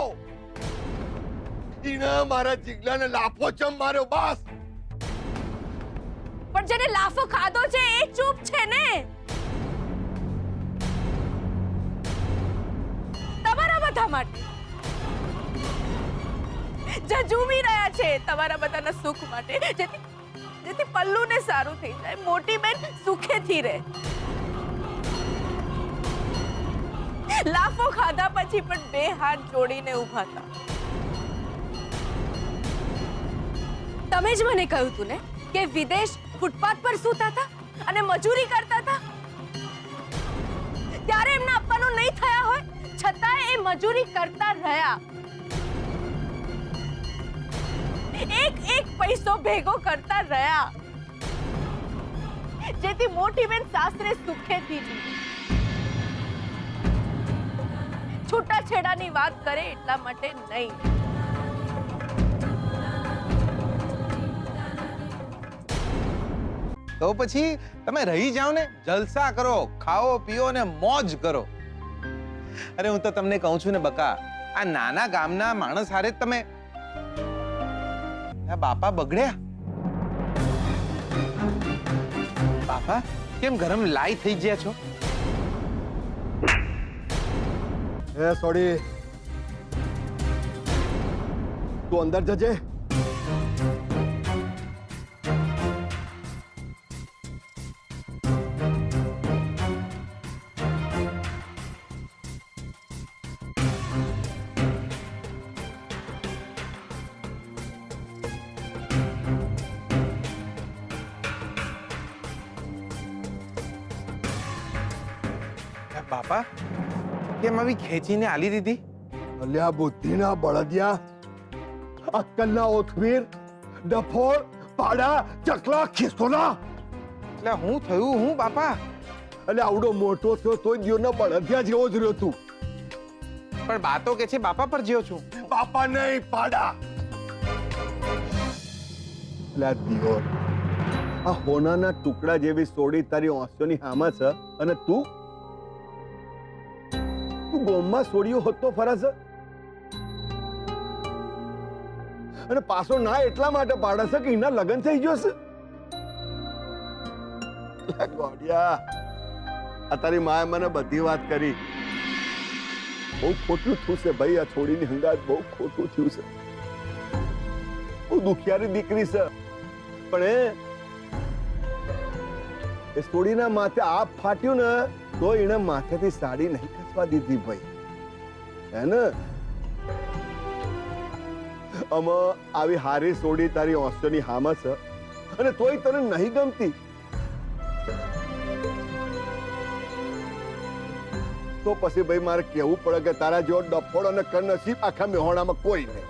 ઈને મારા જીગલાને લાફો ચમ માર્યો બસ. પણ જેને લાફો ખાધો છે એ ચૂપ છે ને. તમારા બધા માટે જજુમી રહ્યા છે, તમારા બધાના સુખ માટે, જેથી પલ્લુને સારું થઈ જાય, મોટી બેન સુખેથી રહે. લાફો ખાધા પછી પણ બે હાથ જોડીને ઊભા હતા. તમે જ મને કહ્યું તું ને કે વિદેશ ફૂટપાથ પર સૂતા હતા અને મજૂરી કરતા હતા. ત્યારે એમના આપવાનું નહીં થયા હોય છતાં એ મજૂરી કરતા રહ્યા. એક પૈસો ભેગો કરતા રહ્યા, જેથી મોટી બેન સાસરે સુખેથી જીવે. છૂટાછેડાની વાત કરે એટલા માટે નહીં. તો પછી તમે રહી જાઓ ને, જલસા કરો, ખાઓ પીઓ ને મોજ કરો. અરે હું તો તમને કહું છું ને બકા, આ નાના ગામના માણસ હારે જ તમે બાપા બગડ્યા. બાપા કેમ ગરમ લાઈ થઈ ગયા છો? હે સોડી, તું અંદર જજે. બાપા કેમ આવી ખેંચીને આલી દીધી? અલ્યા બુદ્ધિના બળદિયા, અક્કલના ઓથવીર, ડફોળ, પાડા, ચકલા, ખિસ્સોના. એટલે હું થયું હું બાપા? અલ્યા આવડો મોટો થયો તોય દિયોના બળદિયા જેવો જ રહ્યો તું. પણ બાતો કે છે બાપા પર જ્યો છું. બાપા નહીં, પાડા. અલ્યા દિયો, આ હોનાના ટુકડા જેવી સોડી તારી આંસુની હામા છે અને તું ગોમમાં સોડિયો હતો ફરસ. અને પાછો ના એટલા માટે પાડે છે કે એના લગ્ન થઈ ગયો છે. ગોડિયા, આ તારી માએ મને બધી વાત કરી. બહુ ખોટું થયું છે ભાઈ, આ છોડીની હંગાત બહુ ખોટું થયું છે. બહુ દુખિયારી દીકરી છે, પણ એ છોડીના માથે આપ ફાટ્યું ને તો એને માથેથી સાડી નહીં ખસવા દીધી ભાઈ, હે ને? આમાં આવી હારી સોડી તારી ઓસ્ટ્રેની હામાં છે અને તોય તને નહીં ગમતી. તો પછી ભાઈ મારે કેવું પડે કે તારા જેવો ડફોડ અને કનસીબ આખા મેહોણામાં કોઈ નહીં.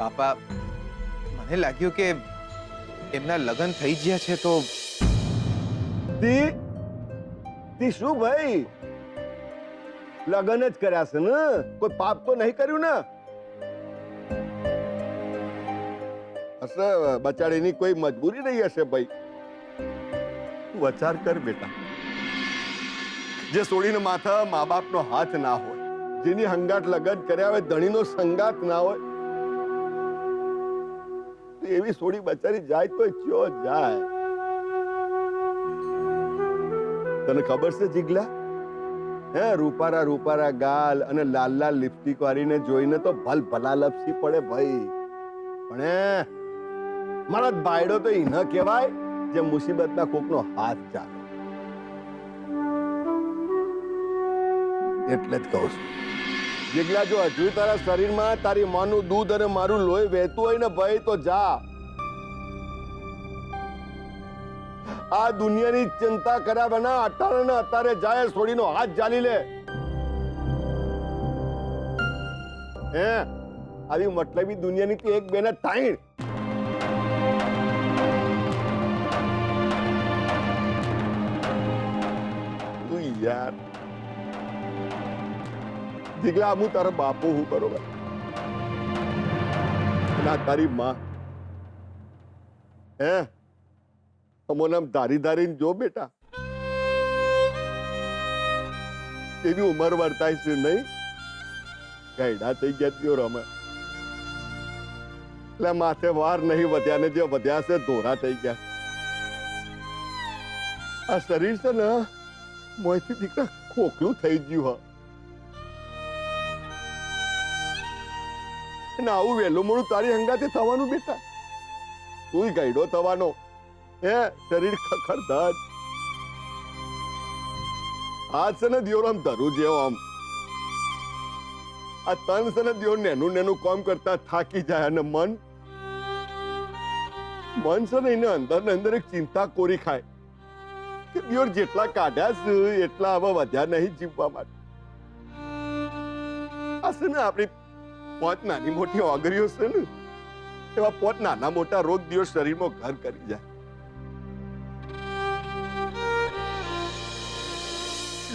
બાપા મને લાગ્યું કે એમના લગ્ન થઈ ગયા છે તો તી શું ભાઈ, લગ્ન જ કર્યા છે ને, કોઈ પાપ તો નહીં કર્યું ને? હશે બચાડીની કોઈ મજબૂરી નહીં હશે ભાઈ. તું વિચાર કર બેટા, જે સોડીને માથા મા બાપનો હાથ ના હોય, જેની હંગાટ લગન કર્યા હોય, ધણીનો સંગાત ના હોય, એવી સોડી બચારી જાય તો ચો જાય. તને ખબર છે જીગલા, હે રૂપારા રૂપારા ગાલ અને લાલ લાલ લિપસ્ટિક વાળીને જોઈને તો ભલ ભલા લપસી પડે ભાઈ. પણ મારા ભાઈડો તો ઈ ન કહેવાય જે મુસીબતના કોકનો હાથ ચાલે. એટલે જ કહું છું જીગલા, જો હજુ તારા શરીરમાં તારી માનું દૂધ અને મારું લોહી વહેતું હોય ને ભાઈ તો જા. આ દુનિયાની ચિંતા કર્યા વિના અટારે ને અતારે જાય, છોડીનો હાથ જાલી લે. હે આવી મતલબી દુનિયાની એક બે ને ત્રણ. તું યાર. જીગલા હું તારો બાપુ હું બરોબર, અને આ તારી માં હે અમોને આમ ધારી ધારીને જો બેટા, એવી ઉંમર વર્તાય છે નહીં, ગાયડા થઈ ગયા ત્યો રમે, એટલે માથે વાર નહીં વધ્યા ને જે વધ્યા છે ધોરા થઈ ગયા. આ શરીર છે ને મોંથી દીકરા ખોખલું થઈ ગયું હ. અને આવું વહેલું મોડું તારી હંગાતે થવાનું બેટા, તું ગાયડો થવાનો હે, શરીર ખખડધજ. આ છે ને દિયોર આમ ધરું જેવો આમ, આ તન છે ને દિયોર નેનું નેનું કામ કરતા થાકી જાય, અને મન છે ને એને અંદર ને અંદર એક ચિંતા કોરી ખાય કે દિયોર જેટલા કાઢ્યા છે એટલા હવે વધ્યા નહીં જીવવા માટે. આ છે ને આપણી 5 નાની મોટી ઓગરીઓ છે ને, એવા 5 નાના મોટા રોગ દિયોર શરીરમાં ઘર કરી જાય.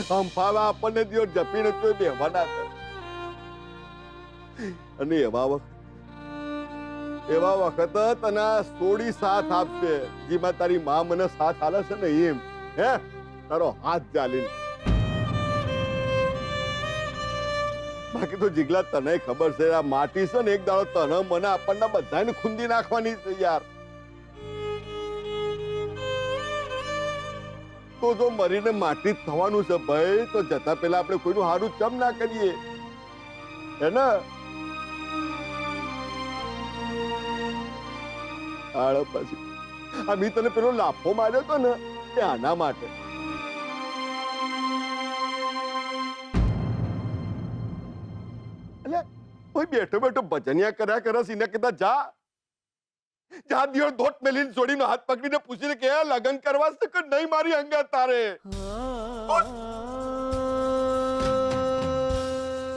હંફાવા આપણને દિયોર જપીને તો બેહવાના કરે, અને એવા વખત તને સોડી સાથ આપશે, જેમાં તારી માં મને સાથ આલે છે ને એમ, હે તારો હાથ ચાલીને. બાકી તો જીગલા તને ખબર છે, આ માટી છે ને એક દાડો તને મને આપણને બધાને ખૂંદી નાખવાની છે યાર. તો જો મરીને માટી જ થવાનું છે ભાઈ, તો જતા પહેલા આપણે કોઈનું હારું ચમ ના કરીએ, હે ને? આળ પછી આ મી તને પેલો લાફો માર્યો તો ને એ આના માટે. એટલે કોઈ બેઠો બેઠો ભજનિયા કર્યા કરસ, એને કીધા જા દિયો ધોટ મેલીને છોડીને હાથ પકડીને પૂછીને કે લગન કરવા છે કે નહીં મારી અંગત તારે?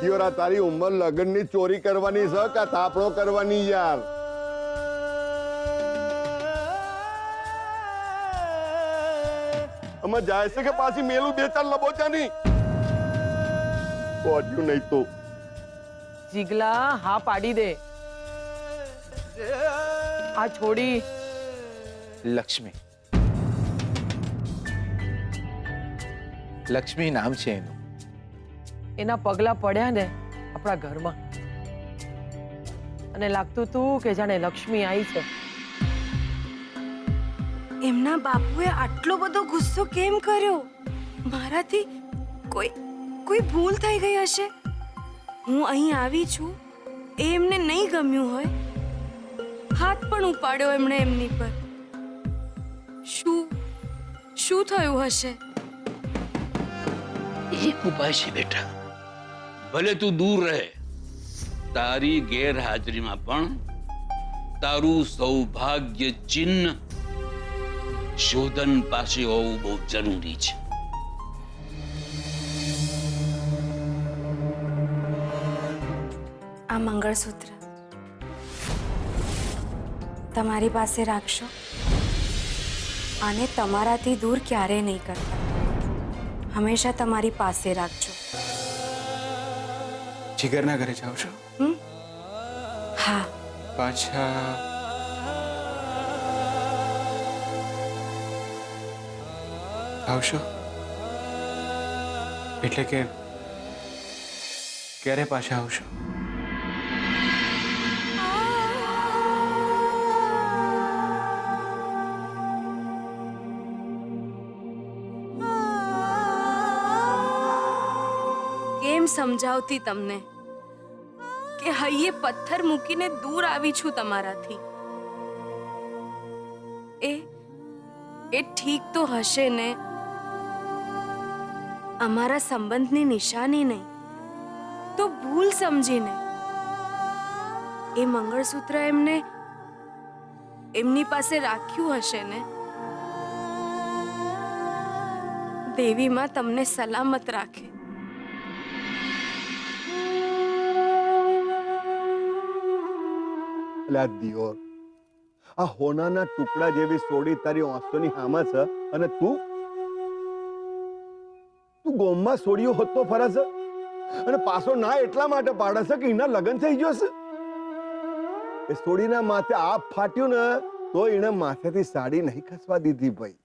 દિયોરા તારી ઉંમર લગનની ચોરી કરવાની છે કે તાપડો કરવાની યાર? અમે જાય છે કે પાછી મેલું 2-4 લબોચા નહીં કોડ્યું નહીં તો જીગલા હા પાડી દે. આ છોડી લક્ષ્મી, લક્ષ્મી નામ છે એનું. એના પગલા પડ્યા ને આપણા ઘરમાં, અને લાગતું તું કે જાણે લક્ષ્મી આવી છે. એમના બાપુએ આટલો બધો ગુસ્સો કેમ કર્યો? મારાથી કોઈ ભૂલ થઈ ગઈ હશે. હું અહીં આવી છું એ એમને નહીં ગમ્યું હોય, હાથ પણ ઉપાડ્યો એમણે એમની પર. શું થયું હશે? એક ઉપાય છે બેટા, ભલે તું દૂર રહે, તારી ગેરહાજરીમાં પણ તારું સૌભાગ્ય ચિહ્ન શોધન પાસે હોવું બહુ જરૂરી છે. આ મંગળસૂત્ર તમારી પાસે રાખશો અને તમારાથી દૂર ક્યારેય નહીં કરતા. હંમેશા તમારી પાસે રાખજો. જીગરના ઘરે જાવ છો? હા. પાછા આવશો? એટલે કે ક્યારે પાછા આવશો? કેમ સમજાવતી તમને કે હૈયે પથ્થર મૂકીને દૂર આવી છું તમારાથી? એ ઠીક તો હશે ને, અમારા સંબંધની નિશાની નહીં તો ભૂલ સમજીને એ મંગળસૂત્ર એમને એમની પાસે રાખ્યું હશે ને. દેવી માં તમને સલામત રાખે. એટલે આ દિયોર, આ હોનાના ટુકડા જેવી સોડી તારી આંસુની હામે છે, અને તું તું ગોમમાં સોડિયો હોતો ફરે છે અને પાછો ના એટલા માટે પાડે છે કે એના લગ્ન થઈ ગયો છે. એ સોડીના માથે આપ ફાટ્યું ને તો એને માથેથી સાડી નહીં ખસવા દીધી ભાઈ,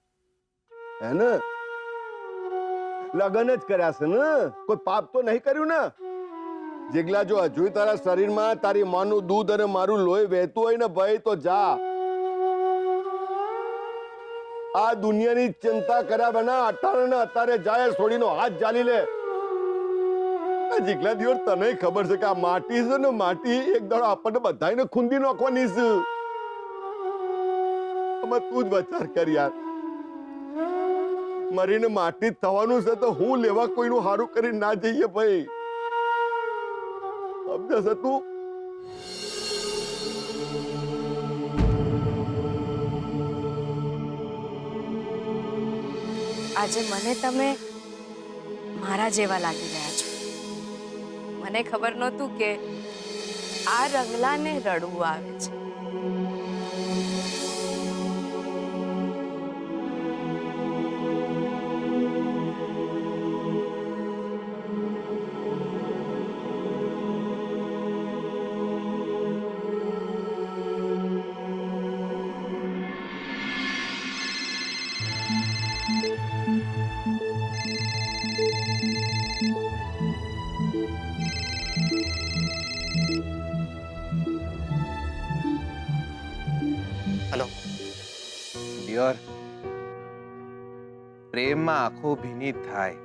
હે ને? લગ્ન જ કર્યા છે ને, કોઈ પાપ તો નહીં કર્યું ને. જીગલા, જો હજુ તારા શરીરમાં તારી માનું દૂધ અને મારું લોહી વહેતું હોય ને ભાઈ, તો જા. આ દુનિયાની ચિંતા કર્યા વિના અટાણે ને અત્યારે જાય છોડીનો હાથ જાલી લે. જીગલા દિયોર, તને ખબર છે કે આ માટી છે ને, માટી એક દાડો આપણને બધાને ખૂંદી નાખવાની છે. તું જ વિચાર કર યાર, મરીને માટી જ થવાનું છે તો હું લેવા કોઈનું હારું કરી ના જઈએ ભાઈ. સમજે છે તું? આજે મને તમે મારા જેવા લાગી રહ્યા છો. મને ખબર નહોતું કે આ રંગલાને રડવું આવે છે. હેલો. ડિયર, પ્રેમમાં આંખો ભીની થાય.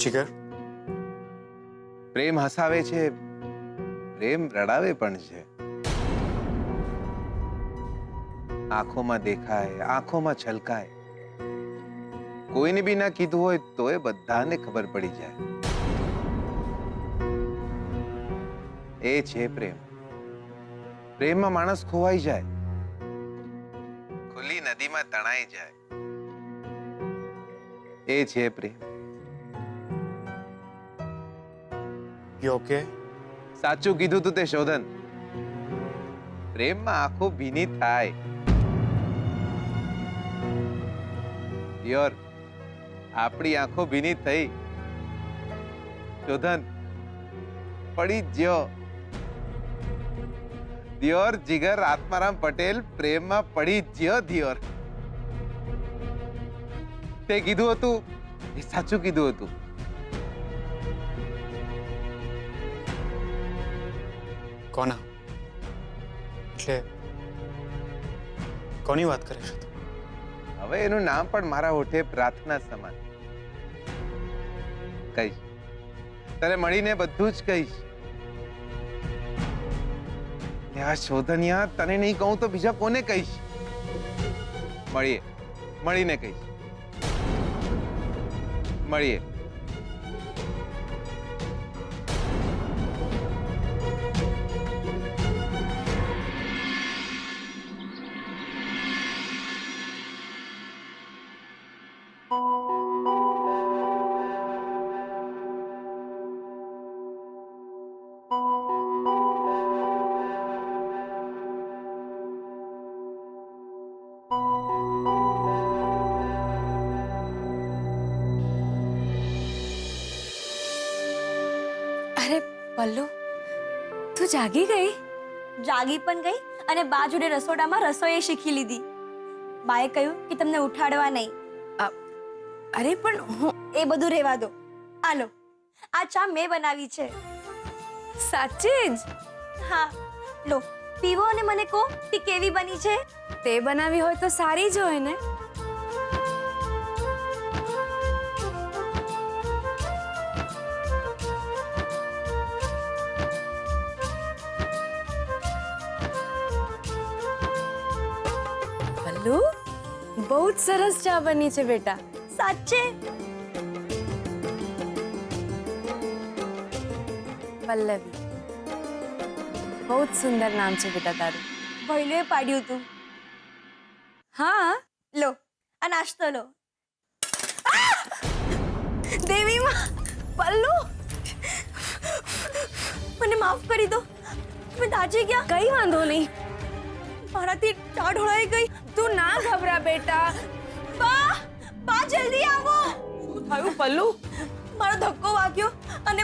જીગર, પ્રેમ હસાવે છે, પ્રેમ રડાવે પણ છે. આંખોમાં દેખાય, આંખોમાં છલકાય. કોઈને બી ના કીધું હોય તોય બધાને ખબર પડી જાય. એ છે પ્રેમ. પ્રેમમાં માણસ ખોવાઈ જાય, ખુલ્લી નદીમાં તણાઈ જાય. એ છે પ્રેમ. You okay? સાચું કીધું તું તે શોધન. પ્રેમમાં આંખો ભીની થાય. ડિયર, આપણી આંખો ભીની થઈ. શોધન, પડી જ જ્યો. દિયોર જીગર આત્મારામ પટેલ પ્રેમમાં પડી જ જ્યો. દિયોર, તે કીધું હતું એ સાચું કીધું હતું. કોના? એટલે કોની વાત કરે છે તું? હવે એનું નામ પણ મારા હોઠે પ્રાર્થના સમાન. કહીશ, તને મળીને બધું જ કહીશ. આ શોધનિયા, તને નહીં કહું તો બીજા કોને કહીશ? મળીને કહીશ. મળીએ. અરે પલ્લુ, તું જાગી ગઈ? જાગી પણ ગઈ અને બા જોડે રસોડામાં રસોઈ શીખી લીધી. બાએ કહ્યું કે તમને ઉઠાડવા નહીં. અરે પણ હું... એ બધું રહેવા દો. આલો, આ ચા મેં બનાવી છે. સાચે જ? હા, લો પીવો અને મને કહો કે કેવી બની છે. તે બનાવી હોય તો સારી જ હોય ને. પલ્લુ, બહુ જ સરસ ચા બની છે બેટા. સાચે? પલ્લવી, બહુ જ સુંદર નામ છે બેટા તારું. ભૈલુએ પાડ્યું તું. હા, લો આ નાસ્તો લો. દેવી માં, પલ્લુ મને માફ કરી દો. મેં દાજી ગયા. કઈ વાંધો નહીં. મારાથી ચા ઢોળાઈ ગઈ. તું ના ગભરા બેટા. બા બા જલ્દી આવો. શું થયું પલ્લુ? મારો ધક્કો વાગ્યો અને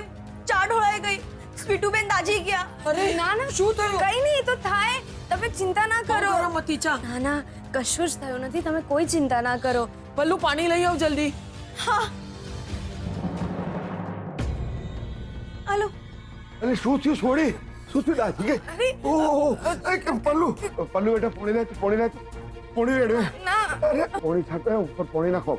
ચા ઢોળાઈ ગઈ. સ્વીટુબેન દાજી ગયા. અરે ના ના શું થયું? કઈ નહીં, એ તો થાય. તમે ચિંતા ના કરો. ગરમ હતી ચા. ના ના કશું જ થયું નથી, તમે કોઈ ચિંતા ના કરો. પલ્લુ પાણી લઈ આવ જલ્દી. હા હાલો. અરે શું થયું છોડી? શું થયું દાજી ગઈ? ઓહો પલ્લુ પલ્લુ બેટા પોણી લે પોણી રેડવે. ના અરે પોણી છાંટો ઉપર પોણી નાખો.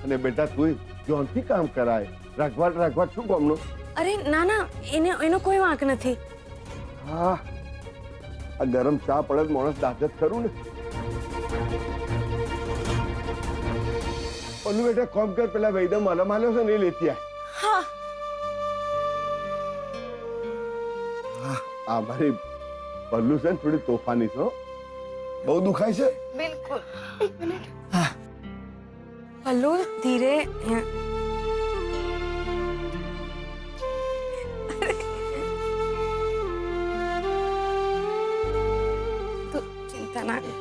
અને બેટા તું જોનથી કામ કરાય. રાઘવાટ શું કામનું? અરે ના ના એનો કોઈ વાંક નથી. હા આ ગરમ ચા પડે તો માણસ દાંત જ ખરું ને. પલ્લુ બેટા કોમ કર, પેલા વૈદા મલમ આલ્યો છે ને એ લેતી આય. હા આ મારી પલ્લુ છે ને થોડી તોફાની છે હો. બહુ દુખાય છે? બિલકુલ. પલ્લુ ધીરે. તું ચિંતા ના કર.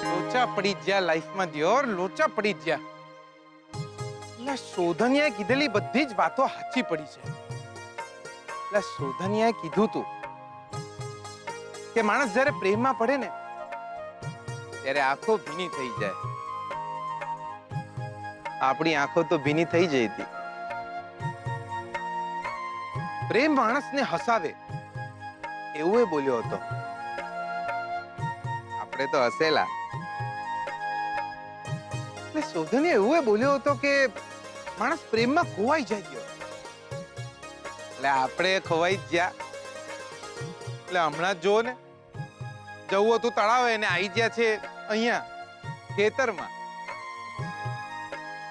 લોચા પડી ગયા લાઈફમાં દિયોર, લોચા પડી ગયા. એટલે શોધનિયાએ કીધેલી બધી જ વાતો સાચી પડી છે. એટલે શોધનિયાએ કીધું તું કે માણસ જ્યારે પ્રેમમાં પડે ને ત્યારે આંખો ભીની થઈ જાય. આપણી આંખો તો ભીની થઈ જઈ હતી. પ્રેમ માણસને હસાવે એવું એ બોલ્યો હતો. આપણે તો હસેલા. શોધને એવું બોલ્યો હતો કે માણસ પ્રેમમાં ખોવાઈ જાય. એટલે આપણે ખોવાઈ જ ગયા. એટલે હમણાં જો ને જવું હતું તળાવે ને આવી ગયા છે અહીંયા ખેતરમાં.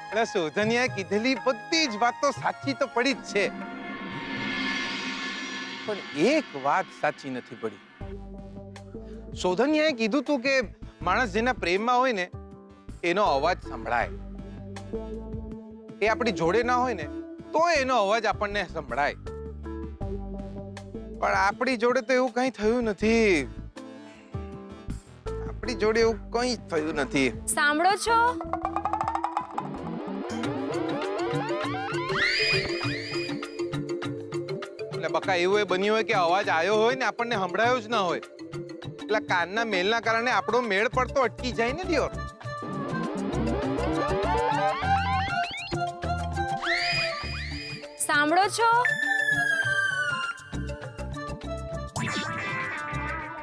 એટલે શોધનિયાએ કીધેલી બધી જ વાતો સાચી તો પડી જ છે, પણ એક વાત સાચી નથી પડી. શોધનિયાએ કીધું તું કે માણસ જેના પ્રેમમાં હોય ને એનો અવાજ સંભળાય. એ આપણી જોડે ના હોય ને તો એનો અવાજ આપણને સંભળાય. પણ આપણી જોડે તો એવું કંઈ થયું નથી. આપણી જોડે એવું કંઈ થયું નથી. સાંભળો છો? એટલે બકા એવું એ બન્યું હોય કે અવાજ આવ્યો હોય ને આપણને સંભળાયો જ ના હોય. એટલે કાનના મેલના કારણે આપણો મેળ પડતો અટકી જાય ને દિયોર. સાંભળો છો?